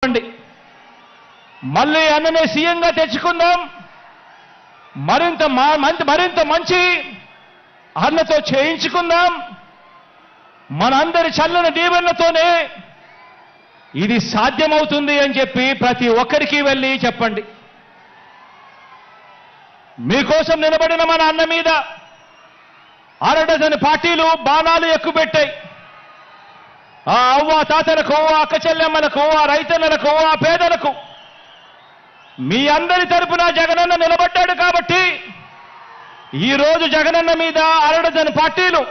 మళ్ళీ అన్ననే సీఎంగా తెచ్చుకుందాం. మరింత మంచి అన్నతో చేయించుకుందాం. మనందరి చల్లని దీవెనలతోనే ఇది సాధ్యమవుతుంది అని చెప్పి ప్రతి ఒక్కరికి వెళ్ళి చెప్పండి. మీకోసం నిలబడిన మన అన్న మీద అరడజన్ పార్టీలు బాణాలు ఎక్కుపెట్టాయి. ఆ అవ్వ తాతలకు, ఆ అక్క చెల్లెమ్మలకు, ఆ రైతన్నలకు, ఆ పేదలకు మీ అందరి తరపున జగనన్న నిలబడ్డాడు కాబట్టి ఈరోజు జగనన్న మీద అరడజన్ పార్టీలు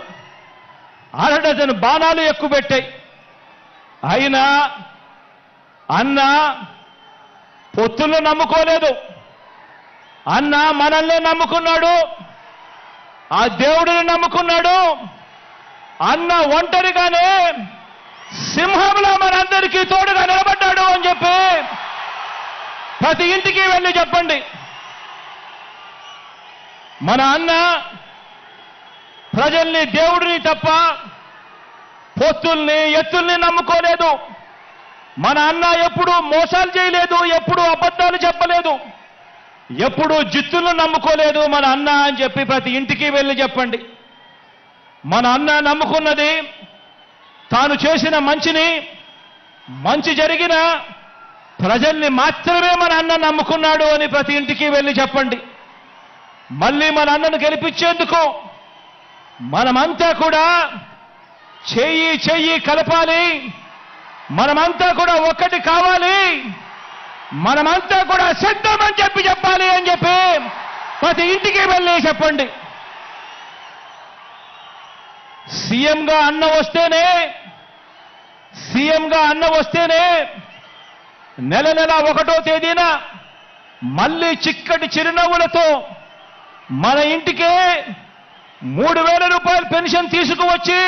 అరడజన్ బాణాలు ఎక్కుపెట్టాయి. అయినా అన్న పొత్తులను నమ్ముకోలేదు. అన్న మనల్ని నమ్ముకున్నాడు, ఆ దేవుడిని నమ్ముకున్నాడు. అన్న ఒంటరిగానే సింహంలో మనందరికీ తోడుగా నిలబడ్డాడు అని చెప్పి ప్రతి ఇంటికి వెళ్ళి చెప్పండి. మన అన్న ప్రజల్ని, దేవుడిని తప్ప పొత్తుల్ని, ఎత్తుల్ని నమ్ముకోలేదు. మన అన్న ఎప్పుడు మోసాలు చేయలేదు, ఎప్పుడు అబద్ధాలు చెప్పలేదు, ఎప్పుడు జిత్తులను నమ్ముకోలేదు మన అన్న అని చెప్పి ప్రతి ఇంటికి వెళ్ళి చెప్పండి. మన అన్న నమ్ముకున్నది తాను చేసిన మంచి జరిగిన ప్రజల్ని మాత్రమే మన అన్న నమ్ముకున్నాడు అని ప్రతి ఇంటికి వెళ్ళి చెప్పండి. మళ్ళీ మన అన్నను గెలిపించేందుకు మనమంతా కూడా చెయ్యి కలపాలి. మనమంతా కూడా ఒక్కటి కావాలి. మనమంతా కూడా సిద్ధం అని చెప్పాలి అని చెప్పి ప్రతి ఇంటికి వెళ్ళి చెప్పండి. సీఎంగా అన్న వస్తేనే నెల 1వ తేదీన మళ్ళీ చిక్కటి చిరునవ్వులతో మన ఇంటికే 3,000 రూపాయల పెన్షన్ తీసుకువచ్చి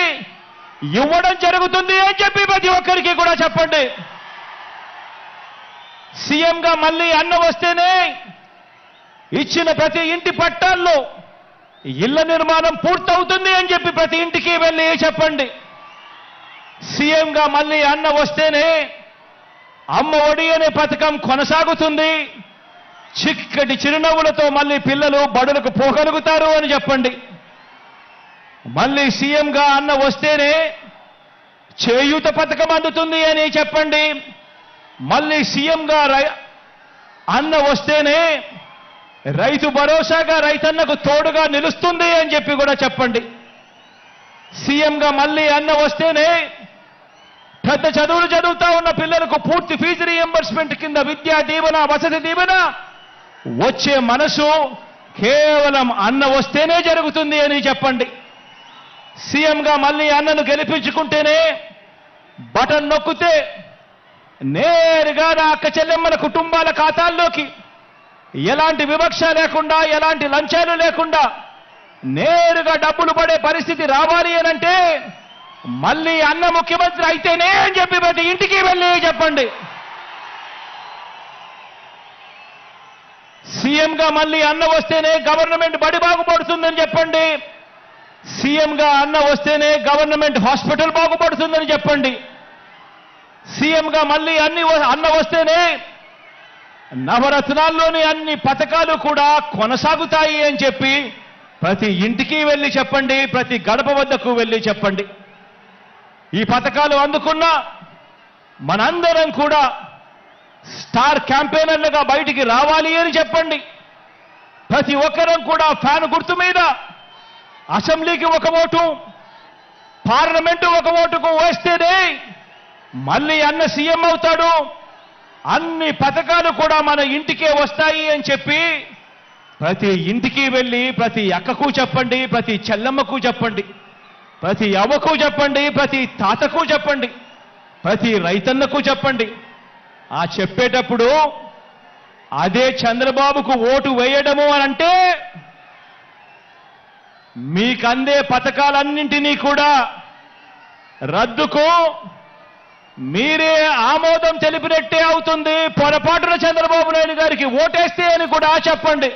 ఇవ్వడం జరుగుతుంది అని చెప్పి ప్రతి ఒక్కరికి కూడా చెప్పండి. సీఎంగా మళ్ళీ అన్న వస్తేనే ఇచ్చిన ప్రతి ఇంటి పట్టాల్లో ఇళ్ల నిర్మాణం పూర్తవుతుంది అని చెప్పి ప్రతి ఇంటికి వెళ్ళి చెప్పండి. సీఎంగా మళ్ళీ అన్న వస్తేనే అమ్మ ఒడి అనే పథకం కొనసాగుతుంది. చిక్కటి చిరునవ్వులతో మళ్ళీ పిల్లలు బడులకు పోగలుగుతారు అని చెప్పండి. మళ్ళీ సీఎంగా అన్న వస్తేనే చేయూత పథకం అందుతుంది అని చెప్పండి. మళ్ళీ సీఎంగా అన్న వస్తేనే రైతు భరోసాగా రైతన్నకు తోడుగా నిలుస్తుంది అని చెప్పి కూడా చెప్పండి. సీఎంగా మళ్ళీ అన్న వస్తేనే పెద్ద చదువులు చదువుతా ఉన్న పిల్లలకు పూర్తి ఫీజు రీఎంబర్స్మెంట్ కింద విద్యా దీవెన, వసతి దీవెన వచ్చే మనసు కేవలం అన్న వస్తేనే జరుగుతుంది అని చెప్పండి. సీఎంగా మళ్ళీ అన్నను గెలిపించుకుంటేనే బటన్ నొక్కితే నేరుగా నా అక్క చెల్లెమ్మల కుటుంబాల ఖాతాల్లోకి ఎలాంటి వివక్ష లేకుండా, ఎలాంటి లంచాలు లేకుండా నేరుగా డబ్బులు పడే పరిస్థితి రావాలి అనంటే మళ్ళీ అన్న ముఖ్యమంత్రి అయితేనే అని చెప్పి ప్రతి ఇంటికి వెళ్ళి చెప్పండి. సీఎంగా మళ్ళీ అన్న వస్తేనే గవర్నమెంట్ బడి బాగుపడుతుందని చెప్పండి. సీఎంగా అన్న వస్తేనే గవర్నమెంట్ హాస్పిటల్ బాగుపడుతుందని చెప్పండి. సీఎంగా మళ్ళీ అన్న వస్తేనే నవరత్నాల్లోని అన్ని పథకాలు కూడా కొనసాగుతాయి అని చెప్పి ప్రతి ఇంటికి వెళ్ళి చెప్పండి. ప్రతి గడప వద్దకు వెళ్ళి చెప్పండి. ఈ పథకాలు అందుకున్న మనందరం కూడా స్టార్ క్యాంపెయినర్లుగా బయటికి రావాలి అని చెప్పండి. ప్రతి ఒక్కరం కూడా ఫ్యాన్ గుర్తు మీద అసెంబ్లీకి 1 ఓటు, పార్లమెంటు 1 ఓటుకు వేస్తేనే మళ్ళీ అన్న సీఎం అవుతాడు. అన్ని పథకాలు కూడా మన ఇంటికే వస్తాయి అని చెప్పి ప్రతి ఇంటికి వెళ్ళి ప్రతి అక్కకు చెప్పండి, ప్రతి చెల్లమ్మకు చెప్పండి, ప్రతి అవ్వకు చెప్పండి, ప్రతి తాతకు చెప్పండి, ప్రతి రైతన్నకు చెప్పండి. ఆ చెప్పేటప్పుడు అదే చంద్రబాబుకు ఓటు వేయడము అనంటే మీకందే పథకాలన్నింటినీ కూడా రద్దుకు మీరే ఆమోదం తెలిపినట్టే అవుతుంది. పొరపాటున చంద్రబాబు నాయుడు గారికి ఓటేస్తే అని కూడా చెప్పండి.